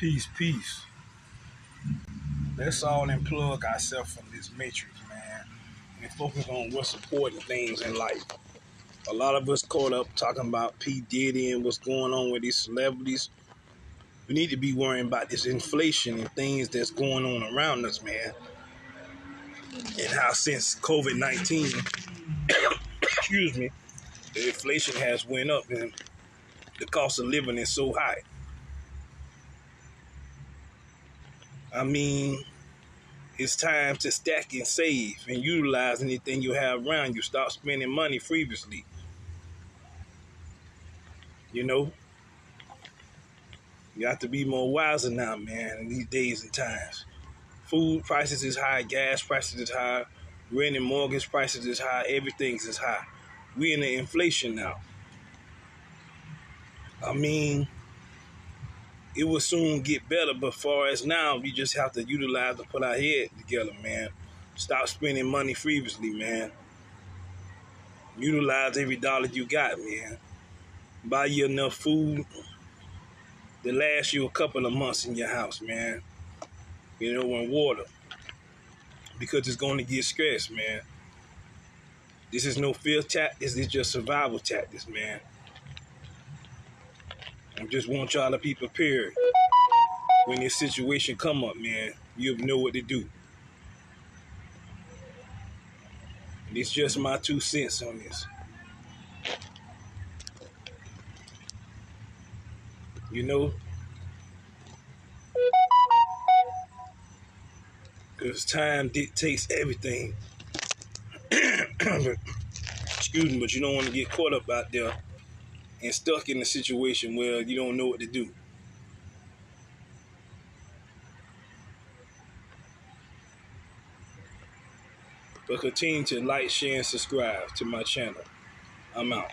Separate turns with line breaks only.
Peace, peace. Let's all unplug ourselves from this matrix, man, and focus on what's important things in life. A lot of us caught up talking about P. Diddy and what's going on with these celebrities. We need to be worrying about this inflation and things that's going on around us, man. And how since COVID-19, excuse me, the inflation has went up and the cost of living is so high. I mean, it's time to stack and save and utilize anything you have around you. Stop spending money frivolously. You know, you have to be more wiser now, man, in these days and times. Food prices is high, gas prices is high, rent and mortgage prices is high, everything is high. We in the inflation now. I mean, it will soon get better, but far as now, we just have to utilize and put our head together, man. Stop spending money frivolously, man. Utilize every dollar you got, man. Buy you enough food to last you a couple of months in your house, man. You know, and water. Because it's going to get stressed, man. This is no fear tactics, this is just survival tactics, man. I just want y'all to be prepared. When this situation come up, man, you'll know what to do. And it's just my 2 cents on this. You know? Because time dictates everything. Excuse me, but you don't want to get caught up out there and stuck in a situation where you don't know what to do. But continue to like, share, and subscribe to my channel. I'm out.